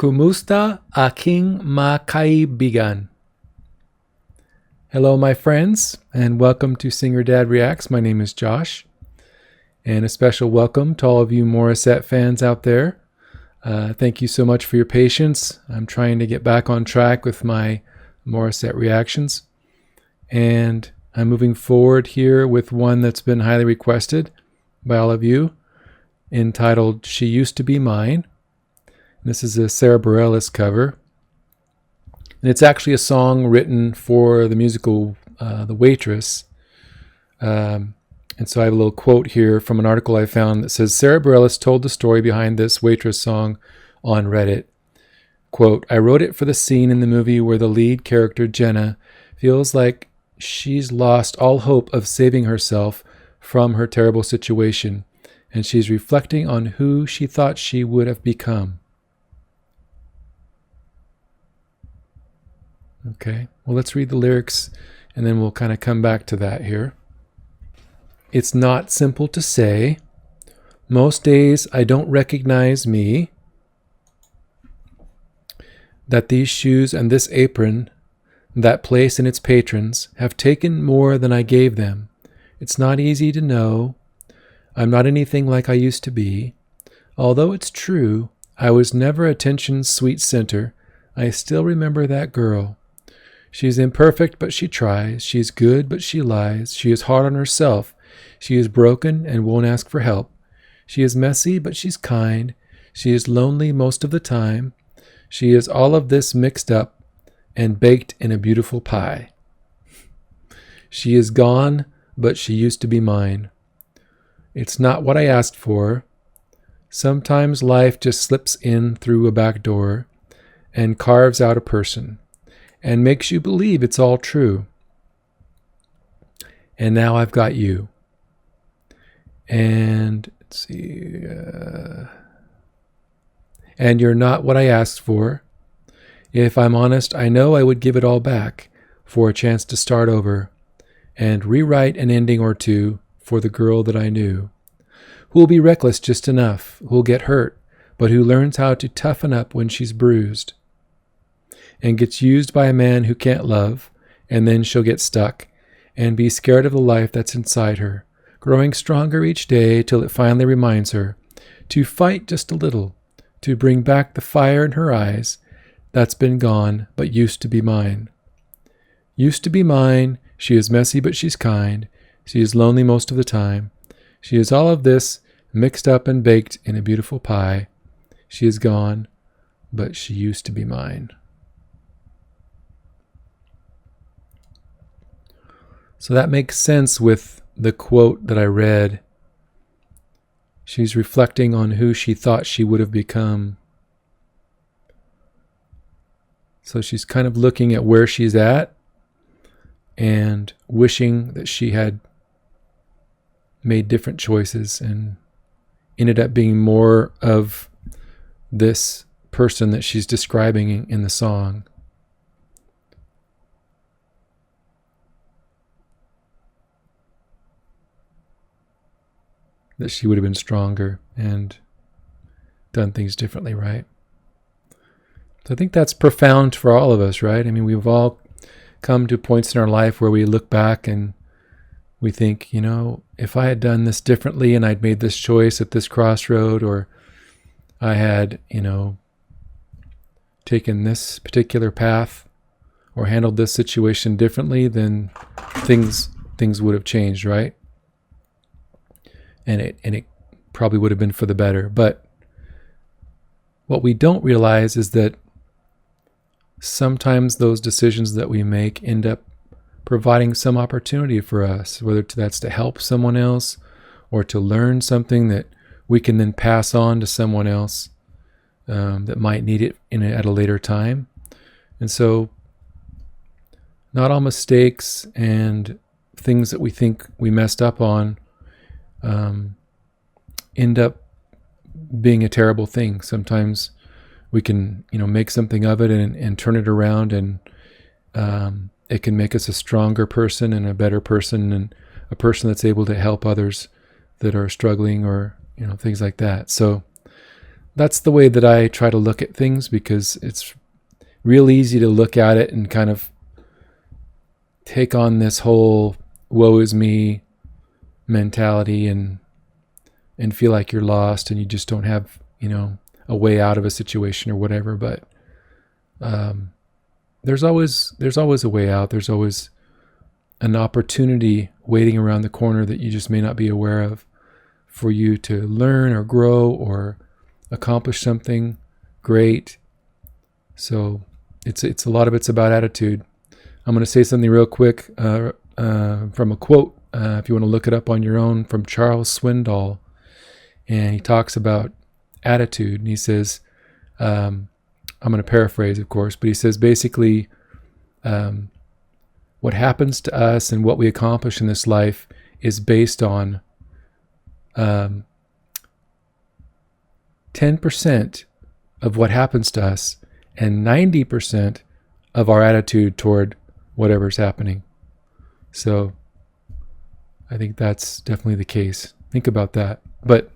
Kumusta aking mga kaibigan? Hello, my friends, and welcome to Singer Dad Reacts. My name is Josh, and a special welcome to all of you Morissette fans out there. Thank you so much for your patience. I'm trying to get back on track with my Morissette reactions, and I'm moving forward here with one that's been highly requested by all of you, entitled She Used to Be Mine. This is a Sara Bareilles cover. And it's actually a song written for the musical The Waitress. And so I have a little quote here from an article I found that says, Sara Bareilles told the story behind this Waitress song on Reddit. Quote, I wrote it for the scene in the movie where the lead character, Jenna, feels like she's lost all hope of saving herself from her terrible situation, and she's reflecting on who she thought she would have become. Okay, well, let's read the lyrics and then we'll kind of come back to that here. It's not simple to say. Most days I don't recognize me. That these shoes and this apron, that place and its patrons, have taken more than I gave them. It's not easy to know. I'm not anything like I used to be. Although it's true, I was never attention's sweet center, I still remember that girl. She's imperfect, but she tries. She's good, but she lies. She is hard on herself. She is broken and won't ask for help. She is messy, but she's kind. She is lonely most of the time. She is all of this mixed up and baked in a beautiful pie. She is gone, but she used to be mine. It's not what I asked for. Sometimes life just slips in through a back door and carves out a person, and makes you believe it's all true. And now I've got you. And let's see. And you're not what I asked for. If I'm honest, I know I would give it all back for a chance to start over and rewrite an ending or two for the girl that I knew, who'll be reckless just enough, who'll get hurt, but who learns how to toughen up when she's bruised, and gets used by a man who can't love, and then she'll get stuck and be scared of the life that's inside her, growing stronger each day till it finally reminds her to fight just a little, to bring back the fire in her eyes that's been gone but used to be mine. Used to be mine, she is messy but she's kind, she is lonely most of the time, she is all of this mixed up and baked in a beautiful pie. She is gone, but she used to be mine. So that makes sense with the quote that I read. She's reflecting on who she thought she would have become. So she's kind of looking at where she's at and wishing that she had made different choices and ended up being more of this person that she's describing in the song. That she would have been stronger and done things differently, right? So I think that's profound for all of us, right? I mean, we've all come to points in our life where we look back and we think, if I had done this differently and I'd made this choice at this crossroad, or I had, taken this particular path or handled this situation differently, then things would have changed, right? And it probably would have been for the better. But what we don't realize is that sometimes those decisions that we make end up providing some opportunity for us, whether that's to help someone else or to learn something that we can then pass on to someone else that might need it at a later time. And so not all mistakes and things that we think we messed up on end up being a terrible thing. Sometimes we can, make something of it and turn it around, and it can make us a stronger person and a better person, and a person that's able to help others that are struggling, or things like that. So that's the way that I try to look at things, because it's real easy to look at it and kind of take on this whole woe is me mentality and feel like you're lost and you just don't have, a way out of a situation or whatever. But there's always a way out. There's always an opportunity waiting around the corner that you just may not be aware of, for you to learn or grow or accomplish something great. So it's a lot of it's about attitude. I'm going to say something real quick from a quote, if you want to look it up on your own, from Charles Swindoll. And he talks about attitude. And he says, I'm going to paraphrase, of course, but he says basically, what happens to us and what we accomplish in this life is based on 10% of what happens to us and 90% of our attitude toward whatever's happening. So I think that's definitely the case. Think about that. But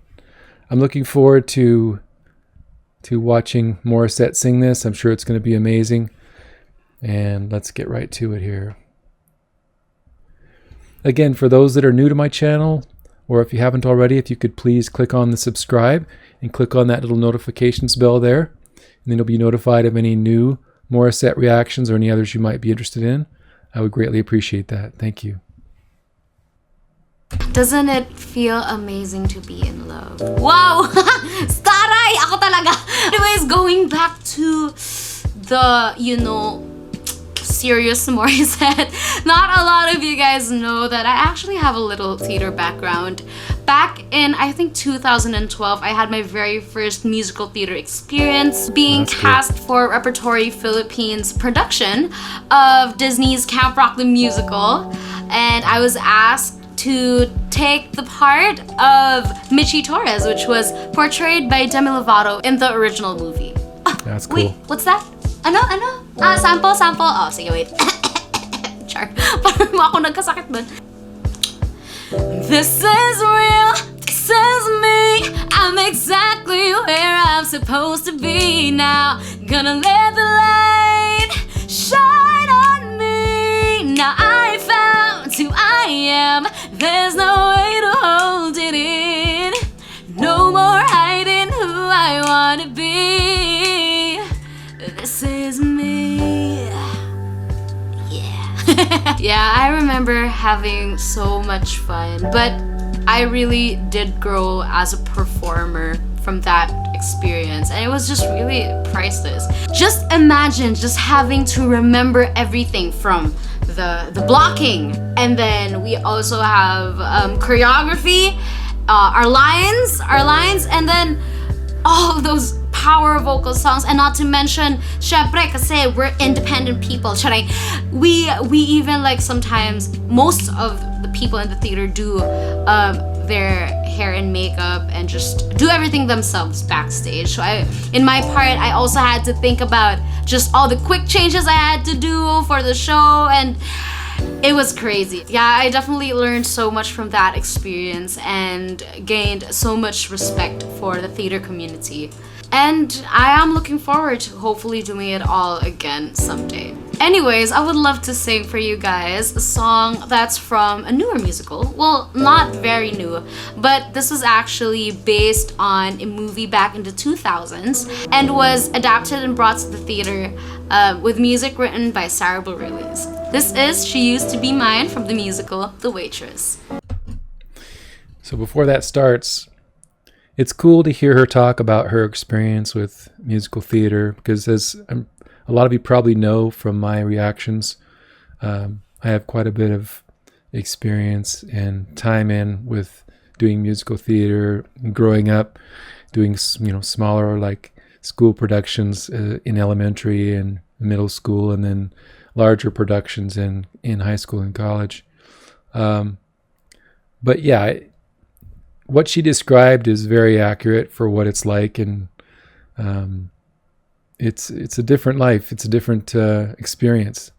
I'm looking forward to watching Morissette sing this. I'm sure it's going to be amazing. And let's get right to it here. Again, for those that are new to my channel, or if you haven't already, if you could please click on the subscribe and click on that little notifications bell there. And then you'll be notified of any new Morissette reactions or any others you might be interested in. I would greatly appreciate that. Thank you. Doesn't it feel amazing to be in love? Wow! Staray! Ako talaga! Anyways, going back to the, serious Morissette. Not a lot of you guys know that I actually have a little theater background. Back in, I think, 2012, I had my very first musical theater experience being cast for Repertory Philippines production of Disney's Camp Rock the Musical. And I was asked to take the part of Michi Torres, which was portrayed by Demi Lovato in the original movie. That's cool. Wait, what's that? Ano? Sample? Oh, sige, wait. Char. Parang ako nagkasakit dun. This is real, this is me. I'm exactly where I'm supposed to be now. Gonna let the light shine on me. Now I found who I am. There's no way to hold it in. No more hiding who I wanna be. This is me. Yeah. Yeah, I remember having so much fun, but I really did grow as a performer from that experience, and it was just really priceless. Just imagine just having to remember everything from the blocking, and then we also have choreography, our lines, and then all of those power vocal songs, and not to mention, syempre, kasi we're independent people. We even, like, sometimes most of the people in the theater do their hair and makeup and just do everything themselves backstage. So in my part, I also had to think about just all the quick changes I had to do for the show, and it was crazy. Yeah, I definitely learned so much from that experience and gained so much respect for the theater community. And I am looking forward to hopefully doing it all again someday. Anyways, I would love to sing for you guys a song that's from a newer musical. Well, not very new, but this was actually based on a movie back in the 2000s and was adapted and brought to the theater with music written by Sarah Bareilles. This is She Used to Be Mine from the musical The Waitress. So before that starts, it's cool to hear her talk about her experience with musical theater, because as a lot of you probably know from my reactions, I have quite a bit of experience and time in with doing musical theater, growing up doing smaller, like, school productions in elementary and middle school, and then larger productions in high school and college. But yeah, what she described is very accurate for what it's like, and it's a different life. It's a different experience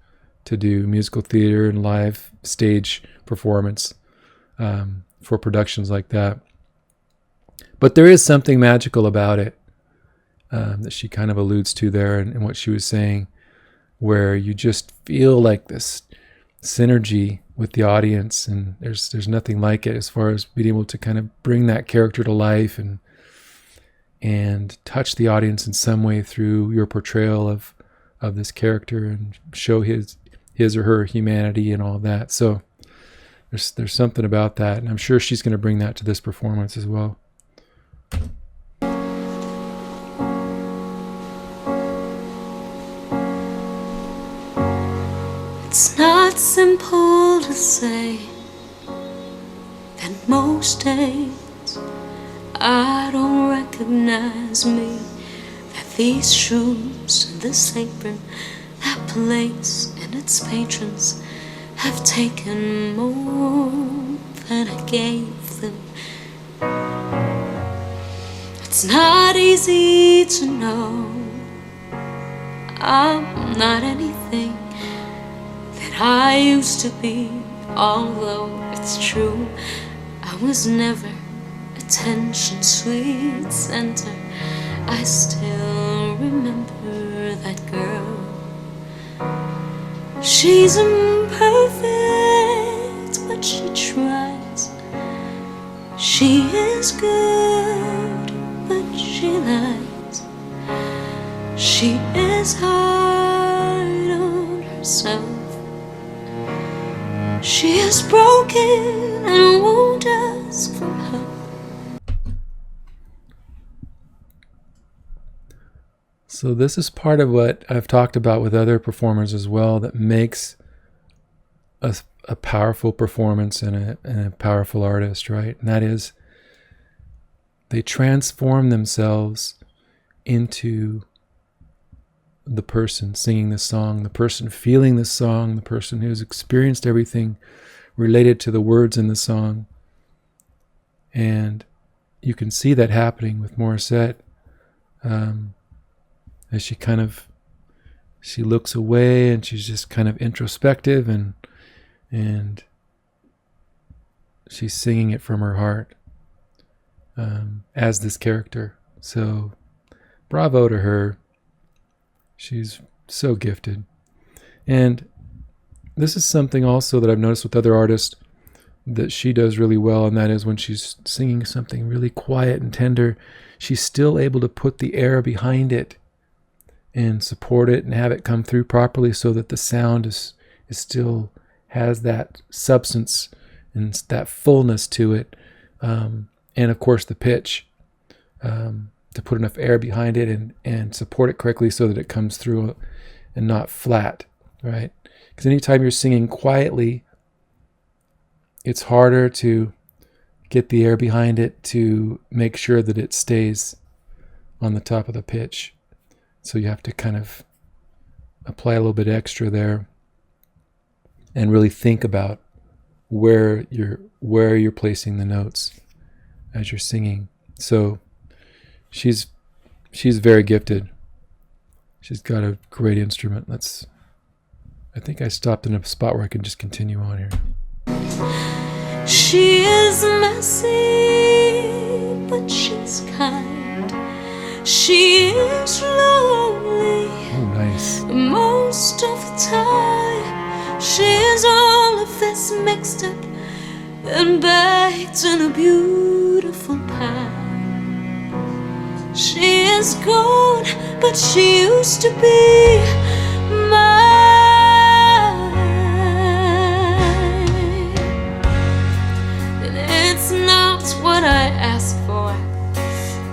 to do musical theater and live stage performance for productions like that. But there is something magical about it. that she kind of alludes to there, and what she was saying, where you just feel like this synergy with the audience, and there's nothing like it as far as being able to kind of bring that character to life and touch the audience in some way through your portrayal of this character, and show his or her humanity and all that. So there's something about that, and I'm sure she's going to bring that to this performance as well. It's not simple to say that most days I don't recognize me, that these shoes and this apron, that place and its patrons have taken more than I gave them. It's not easy to know I'm not anything that I used to be, although it's true I was never attention sweet center. I still remember that girl. She's imperfect, but she tries. She is good, but she lies. She is hard on herself. She is broken and won't ask for help. So this is part of what I've talked about with other performers as well, that makes a powerful performance and a powerful artist, right? And that is, they transform themselves into the person singing the song, the person feeling the song, the person who's experienced everything related to the words in the song. And you can see that happening with Morissette, as she looks away and she's just kind of introspective, and she's singing it from her heart, as this character. So bravo to her. She's so gifted. And this is something also that I've noticed with other artists that she does really well, and that is when she's singing something really quiet and tender, she's still able to put the air behind it and support it and have it come through properly, so that the sound is still has that substance and that fullness to it, and of course the pitch, to put enough air behind it and support it correctly so that it comes through and not flat, right? Because anytime you're singing quietly, it's harder to get the air behind it to make sure that it stays on the top of the pitch. So you have to kind of apply a little bit extra there and really think about where you're placing the notes as you're singing. So she's very gifted. She's got a great instrument. I think I stopped in a spot where I can just continue on here. She is messy, but she's kind. She is lonely. Oh, nice. Most of the time, she is all of this mixed up and baked in a beautiful pie. She is gone, but she used to be mine. And it's not what I ask for.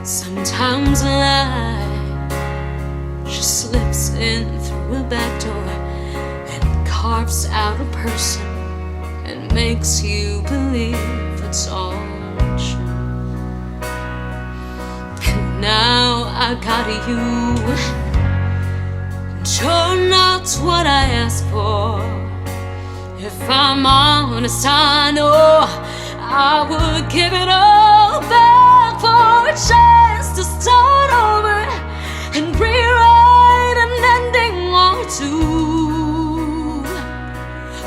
Sometimes life just slips in through a back door and carves out a person and makes you believe it's all true. And now I got you, and you're not what I asked for. If I'm honest, I know I would give it all back for a chance to start over and rewrite an ending or two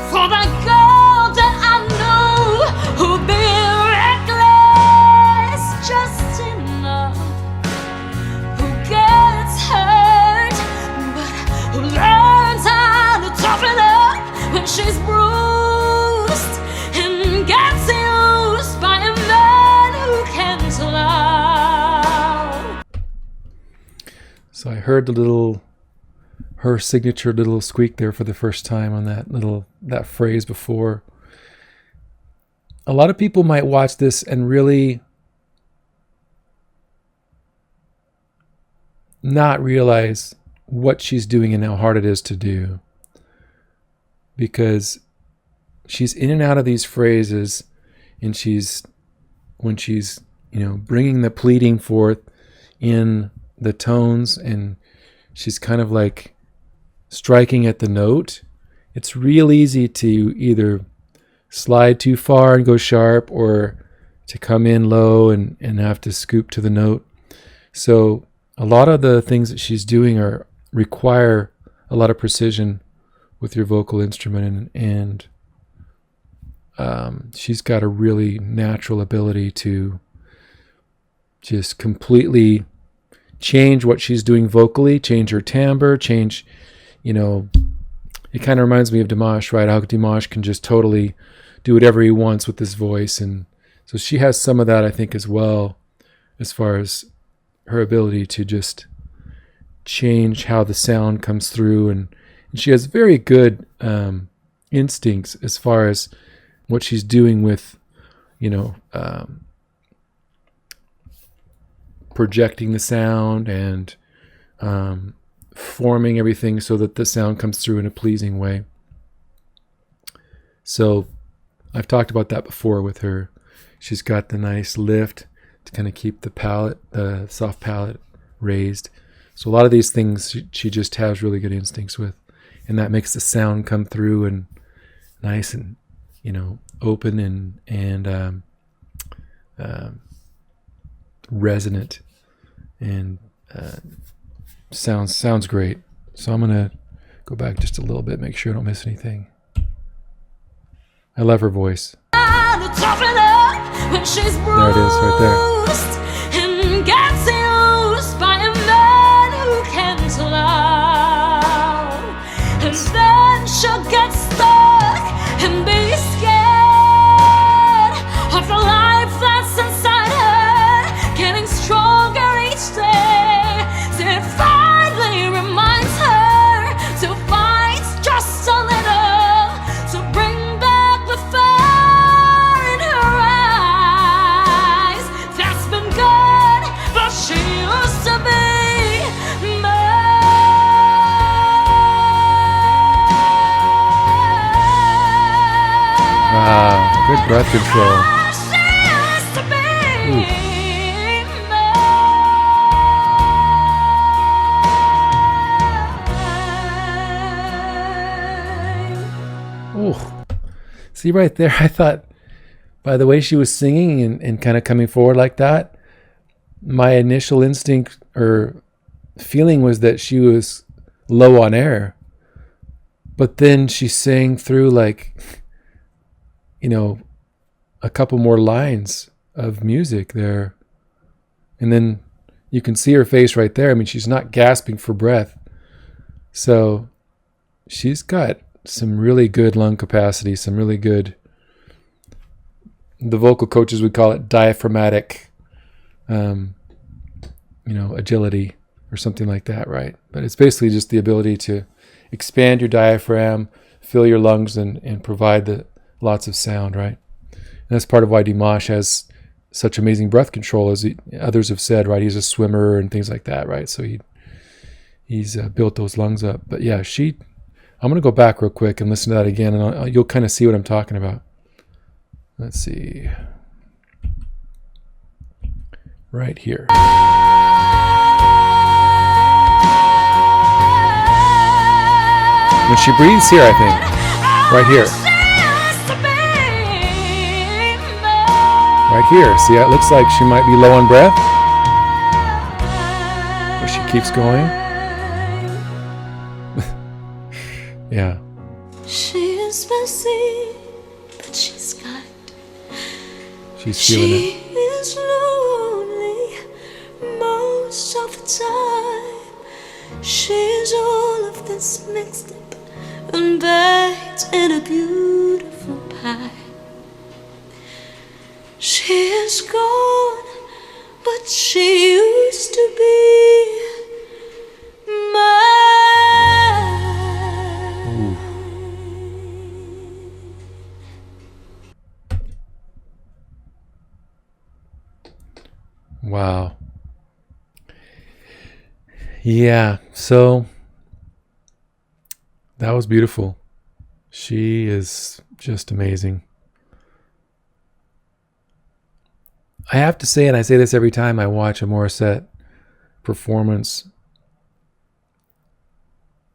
for the girl that I knew who'd be reckless just enough, who gave heard her signature little squeak there for the first time on that phrase before. A lot of people might watch this and really not realize what she's doing and how hard it is to do, because she's in and out of these phrases, and when she's bringing the pleading forth in the tones, and she's kind of like striking at the note. It's real easy to either slide too far and go sharp, or to come in low and have to scoop to the note. So a lot of the things that she's doing require a lot of precision with your vocal instrument, and she's got a really natural ability to just completely change what she's doing vocally, change her timbre, change, it kind of reminds me of Dimash, right? How Dimash can just totally do whatever he wants with his voice. And so she has some of that, I think, as well, as far as her ability to just change how the sound comes through. And she has very good instincts as far as what she's doing with, projecting the sound and forming everything so that the sound comes through in a pleasing way. So I've talked about that before with her. She's got the nice lift to kind of keep the soft palate raised. So a lot of these things she just has really good instincts with, and that makes the sound come through and nice and open and resonant, and sounds great. So I'm gonna go back just a little bit, make sure I don't miss anything. I love her voice. There it is, right there. And gets used by a man who can't love, and then she'll get stuck and be scared of the life that's inside her, getting stronger each day. It finally reminds her to fight just a little, to bring back the fire in her eyes. That's been good, but she used to be mine. Wow, good breath control. Ooh. See right there, I thought by the way she was singing and kind of coming forward like that, my initial instinct or feeling was that she was low on air. But then she sang through like, a couple more lines of music there. And then you can see her face right there. I mean, she's not gasping for breath. So she's got some really good lung capacity, some really good, the vocal coaches would call it diaphragmatic, agility or something like that, right? But it's basically just the ability to expand your diaphragm, fill your lungs, and provide lots of sound, right? And that's part of why Dimash has such amazing breath control, as others have said, right? He's a swimmer and things like that, right? So he's built those lungs up. But yeah, I'm going to go back real quick and listen to that again, and you'll kind of see what I'm talking about. Let's see. Right here. When she breathes here, I think. Right here. Right here. See, it looks like she might be low on breath. But she keeps going. Yeah. She is messy, but she's kind. She's feeling it. She is lonely most of the time. She's all of this mixed up and baked in a beautiful pie. She is gone, but she used to be Wow. Yeah, so that was beautiful. She is just amazing. I have to say, and I say this every time I watch a Morissette performance,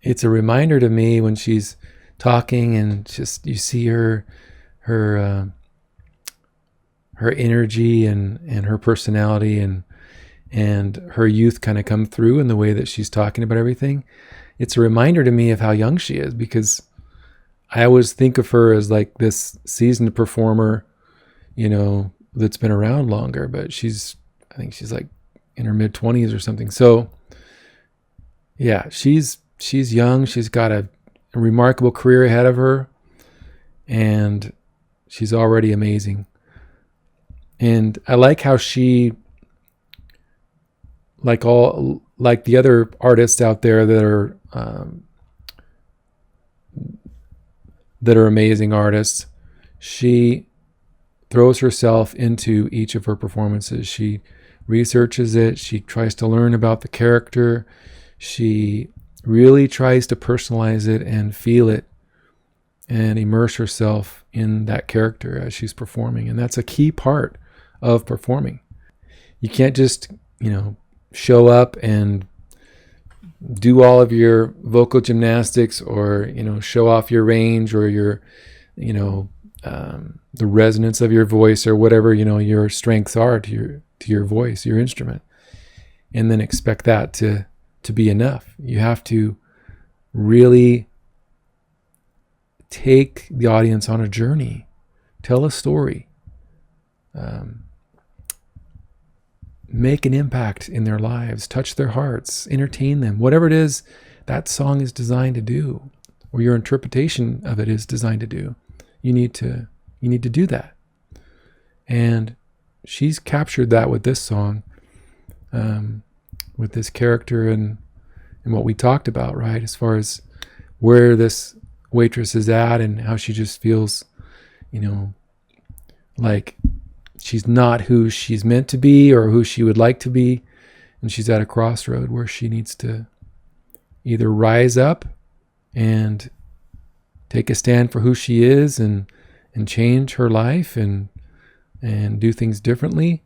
it's a reminder to me when she's talking and just you see her energy and her personality and her youth kind of come through in the way that she's talking about everything. It's a reminder to me of how young she is, because I always think of her as like this seasoned performer, you know, that's been around longer, but I think she's like in her mid-20s or something. So yeah, she's young. She's got a remarkable career ahead of her, and she's already amazing. And I like how she, like the other artists out there that are amazing artists, she throws herself into each of her performances. She researches it. She tries to learn about the character. She really tries to personalize it and feel it and immerse herself in that character as she's performing. And that's a key part of performing. You can't just, show up and do all of your vocal gymnastics or, show off your range or your, the resonance of your voice or whatever, your strengths are to your voice, your instrument, and then expect that to be enough. You have to really take the audience on a journey, tell a story, make an impact in their lives, touch their hearts, entertain them, whatever it is that song is designed to do, or your interpretation of it is designed to do. You need to do that. And she's captured that with this song, with this character and what we talked about, right? As far as where this waitress is at and how she just feels, like she's not who she's meant to be or who she would like to be. And she's at a crossroad where she needs to either rise up and take a stand for who she is and change her life and do things differently,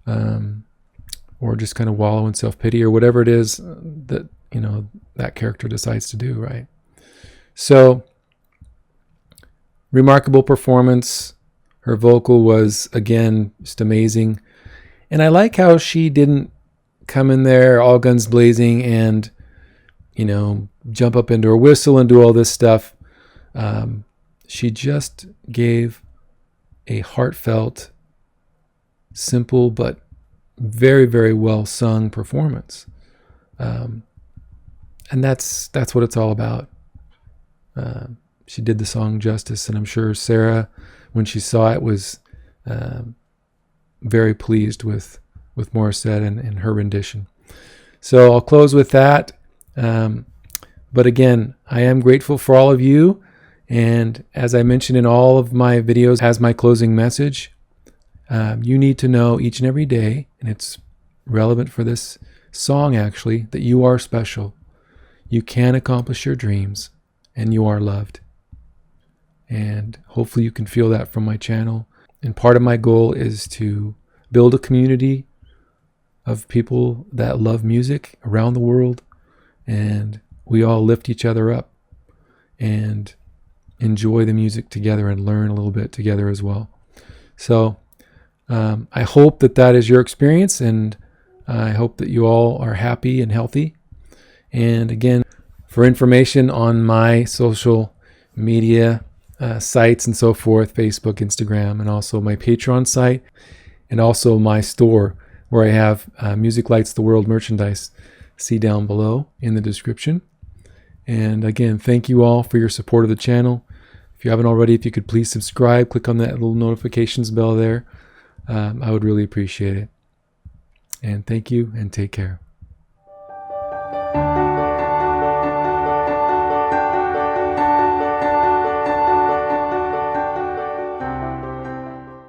or just kind of wallow in self-pity or whatever it is that, that character decides to do, right? So, remarkable performance. Her vocal was, again, just amazing. And I like how she didn't come in there all guns blazing and, jump up into her whistle and do all this stuff. She just gave a heartfelt, simple, but very, very well sung performance. And that's what it's all about. She did the song justice, and I'm sure Sarah, when she saw it, was very pleased with Morissette and her rendition. So I'll close with that. But again, I am grateful for all of you. And as I mentioned in all of my videos as my closing message, you need to know each and every day, and it's relevant for this song actually, that you are special. You can accomplish your dreams, and you are loved. And hopefully you can feel that from my channel. And part of my goal is to build a community of people that love music around the world, and we all lift each other up and enjoy the music together and learn a little bit together as well. So I hope that is your experience, and I hope that you all are happy and healthy. And again, for information on my social media sites and so forth, Facebook, Instagram, and also my Patreon site, and also my store where I have Music Lights the World merchandise, see down below in the description. And again, thank you all for your support of the channel. If you haven't already, if you could please subscribe, click on that little notifications bell there. I would really appreciate it. And thank you, and take care.